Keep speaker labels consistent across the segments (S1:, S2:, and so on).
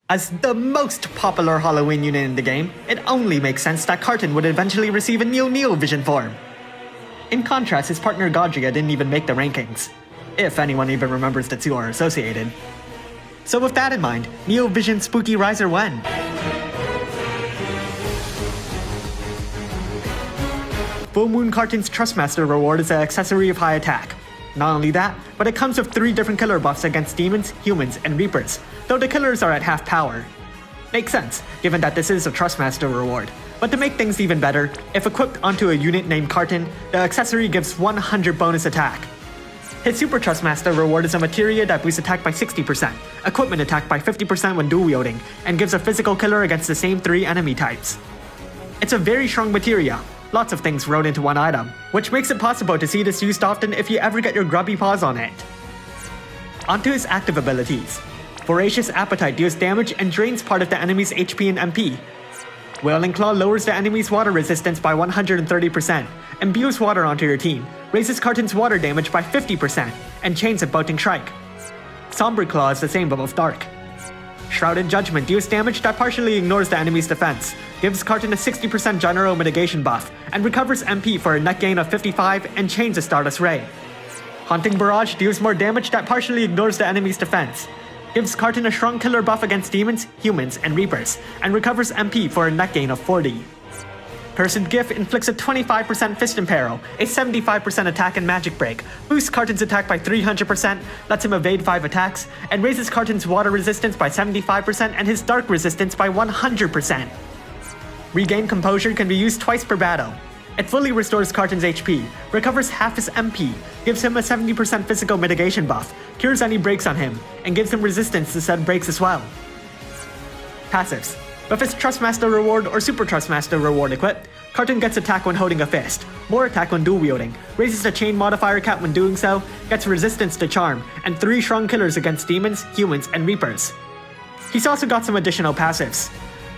S1: As the most popular Halloween unit in the game, it only makes sense that Karten would eventually receive a Neo Vision form. In contrast, his partner Godria didn't even make the rankings, if anyone even remembers the two are associated. So with that in mind, Neo Vision Spooky Rizer when? Full Moon Karten's Trustmaster reward is an accessory of high attack. Not only that, but it comes with 3 different killer buffs against demons, humans, and reapers, though the killers are at half power. Makes sense, given that this is a Trustmaster reward. But to make things even better, if equipped onto a unit named Karten, the accessory gives 100 bonus attack. His Super Trustmaster reward is a materia that boosts attack by 60%, equipment attack by 50% when dual wielding, and gives a physical killer against the same 3 enemy types. It's a very strong materia. Lots of things rolled into one item, which makes it possible to see this used often if you ever get your grubby paws on it. Onto his active abilities. Voracious Appetite deals damage and drains part of the enemy's HP and MP. Wailing Claw lowers the enemy's water resistance by 130%, imbues water onto your team, raises Karten's water damage by 50%, and chains a Bolting Strike. Somber Claw is the same but with Dark. Shrouded Judgment deals damage that partially ignores the enemy's defense, gives Karten a 60% general mitigation buff, and recovers MP for a net gain of 55 and chains a Stardust Ray. Haunting Barrage deals more damage that partially ignores the enemy's defense, gives Karten a strong killer buff against demons, humans, and reapers, and recovers MP for a net gain of 40. Cursed Gift inflicts a 25% Fist Imperil, a 75% attack and magic break, boosts Karten's attack by 300%, lets him evade 5 attacks, and raises Karten's water resistance by 75% and his dark resistance by 100%. Regain Composure can be used twice per battle. It fully restores Karten's HP, recovers half his MP, gives him a 70% physical mitigation buff, cures any breaks on him, and gives him resistance to said breaks as well. Passives. With his Trustmaster reward or Super Trustmaster reward equipped, Karten gets attack when holding a fist, more attack when dual wielding, raises the chain modifier count when doing so, gets resistance to charm, and 3 strong killers against demons, humans, and reapers. He's also got some additional passives.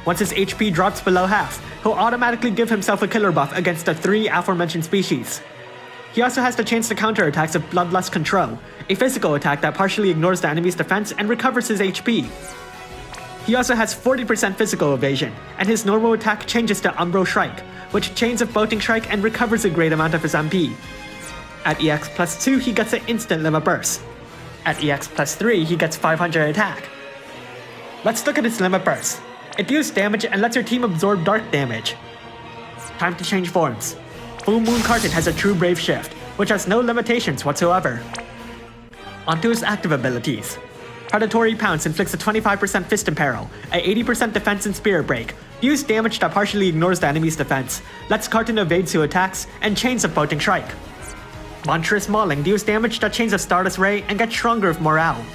S1: Once his HP drops below half, he'll automatically give himself a killer buff against the 3 aforementioned species. He also has the chance to counter attacks of Bloodlust Control, a physical attack that partially ignores the enemy's defense and recovers his HP. He also has 40% physical evasion, and his normal attack changes to Umbral Strike, which chains a Bolting Strike and recovers a great amount of his MP. At EX plus 2, he gets an instant limit burst. At EX plus 3, he gets 500 attack. Let's look at his limit burst. It deals damage and lets your team absorb dark damage. Time to change forms. Full Moon Karten has a true Brave Shift, which has no limitations whatsoever. Onto his active abilities. Predatory Pounce inflicts a 25% Fist Imperil, a 80% defense and Spirit Break, deals damage that partially ignores the enemy's defense, lets Karten evade 2 attacks, and chains a Bolting Strike. Monstrous Mauling deals damage that chains a Stardust Ray and gets stronger with morale.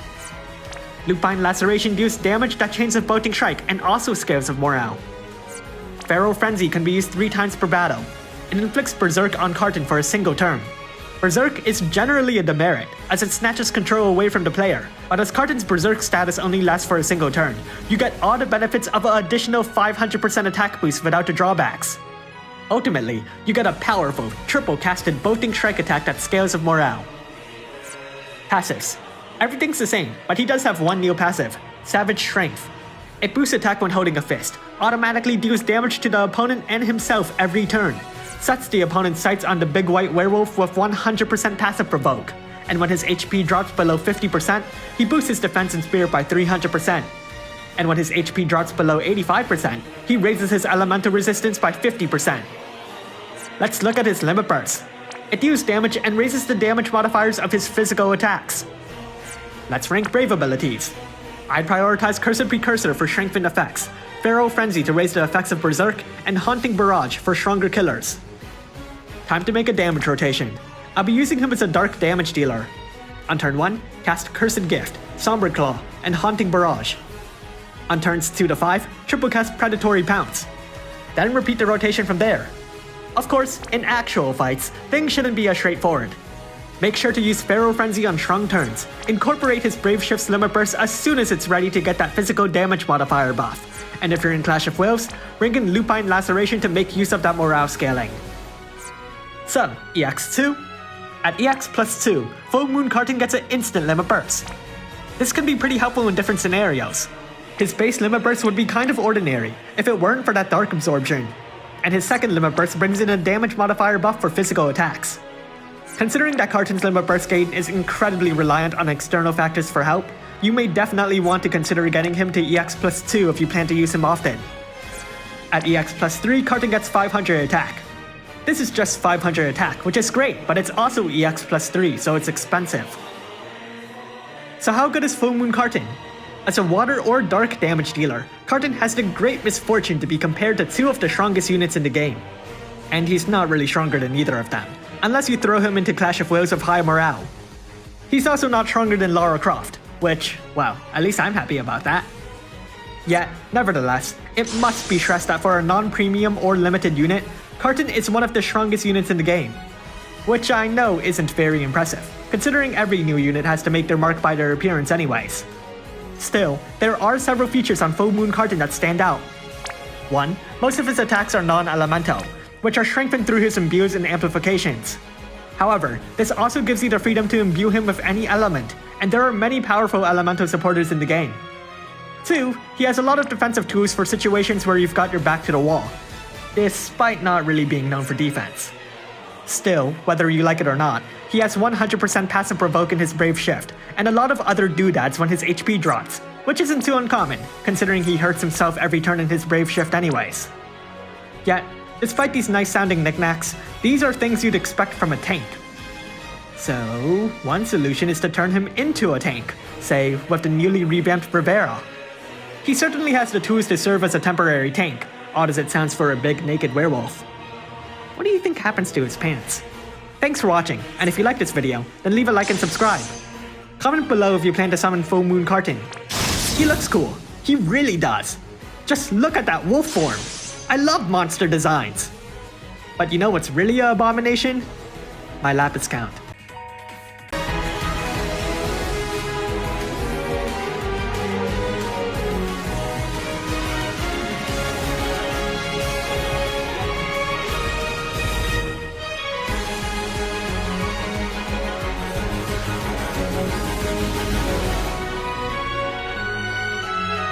S1: Lupine Laceration deals damage that chains a Bolting Strike and also scales of morale. Feral Frenzy can be used 3 times per battle. It inflicts Berserk on Karten for a single turn. Berserk is generally a demerit, as it snatches control away from the player, but as Karten's Berserk status only lasts for a single turn, you get all the benefits of an additional 500% attack boost without the drawbacks. Ultimately, you get a powerful, triple-casted Bolting Strike attack that scales of morale. Passives. Everything's the same, but he does have one new passive, Savage Strength. It boosts attack when holding a fist, automatically deals damage to the opponent and himself every turn, sets the opponent's sights on the big white werewolf with 100% passive provoke, and when his HP drops below 50%, he boosts his defense and spirit by 300%. And when his HP drops below 85%, he raises his elemental resistance by 50%. Let's look at his limit burst. It deals damage and raises the damage modifiers of his physical attacks. Let's rank Brave abilities. I'd prioritize Cursed Precursor for strengthened effects, Feral Frenzy to raise the effects of Berserk, and Haunting Barrage for stronger killers. Time to make a damage rotation. I'll be using him as a dark damage dealer. On turn 1, cast Cursed Gift, Somber Claw, and Haunting Barrage. On turns 2 to 5, triple cast Predatory Pounce. Then repeat the rotation from there. Of course, in actual fights, things shouldn't be as straightforward. Make sure to use Feral Frenzy on strong turns. Incorporate his Brave Shift's limit burst as soon as it's ready to get that physical damage modifier buff. And if you're in Clash of Wills, bring in Lupine Laceration to make use of that morale scaling. So, EX2. At EX plus 2, Full Moon Karten gets an instant limit burst. This can be pretty helpful in different scenarios. His base limit burst would be kind of ordinary if it weren't for that dark absorption, and his second limit burst brings in a damage modifier buff for physical attacks. Considering that Karten's limit burst gain is incredibly reliant on external factors for help, you may definitely want to consider getting him to EX plus 2 if you plan to use him often. At EX plus 3, Karten gets 500 attack. This is just 500 attack, which is great, but it's also EX plus 3, so it's expensive. So how good is Full Moon Karten? As a water or dark damage dealer, Karten has the great misfortune to be compared to two of the strongest units in the game. And he's not really stronger than either of them, unless you throw him into Clash of Wills of high morale. He's also not stronger than Lara Croft, which, well, at least I'm happy about that. Yet, nevertheless, it must be stressed that for a non-premium or limited unit, Karten is one of the strongest units in the game. Which I know isn't very impressive, considering every new unit has to make their mark by their appearance anyways. Still, there are several features on Full Moon Karten that stand out. 1. Most of his attacks are non-elemental, which are strengthened through his imbues and amplifications. However, this also gives you the freedom to imbue him with any element, and there are many powerful elemental supporters in the game. 2. He has a lot of defensive tools for situations where you've got your back to the wall, despite not really being known for defense. Still, whether you like it or not, he has 100% passive provoke in his Brave Shift, and a lot of other doodads when his HP drops, which isn't too uncommon, considering he hurts himself every turn in his Brave Shift anyways. Yet, despite these nice sounding knickknacks, these are things you'd expect from a tank. So, one solution is to turn him into a tank, say, with the newly revamped Rivera. He certainly has the tools to serve as a temporary tank, odd as it sounds for a big naked werewolf. What do you think happens to his pants? Thanks for watching, and if you liked this video, then leave a like and subscribe. Comment below if you plan to summon Full Moon Karten. He looks cool, he really does. Just look at that wolf form. I love monster designs. But you know what's really an abomination? My lapis count.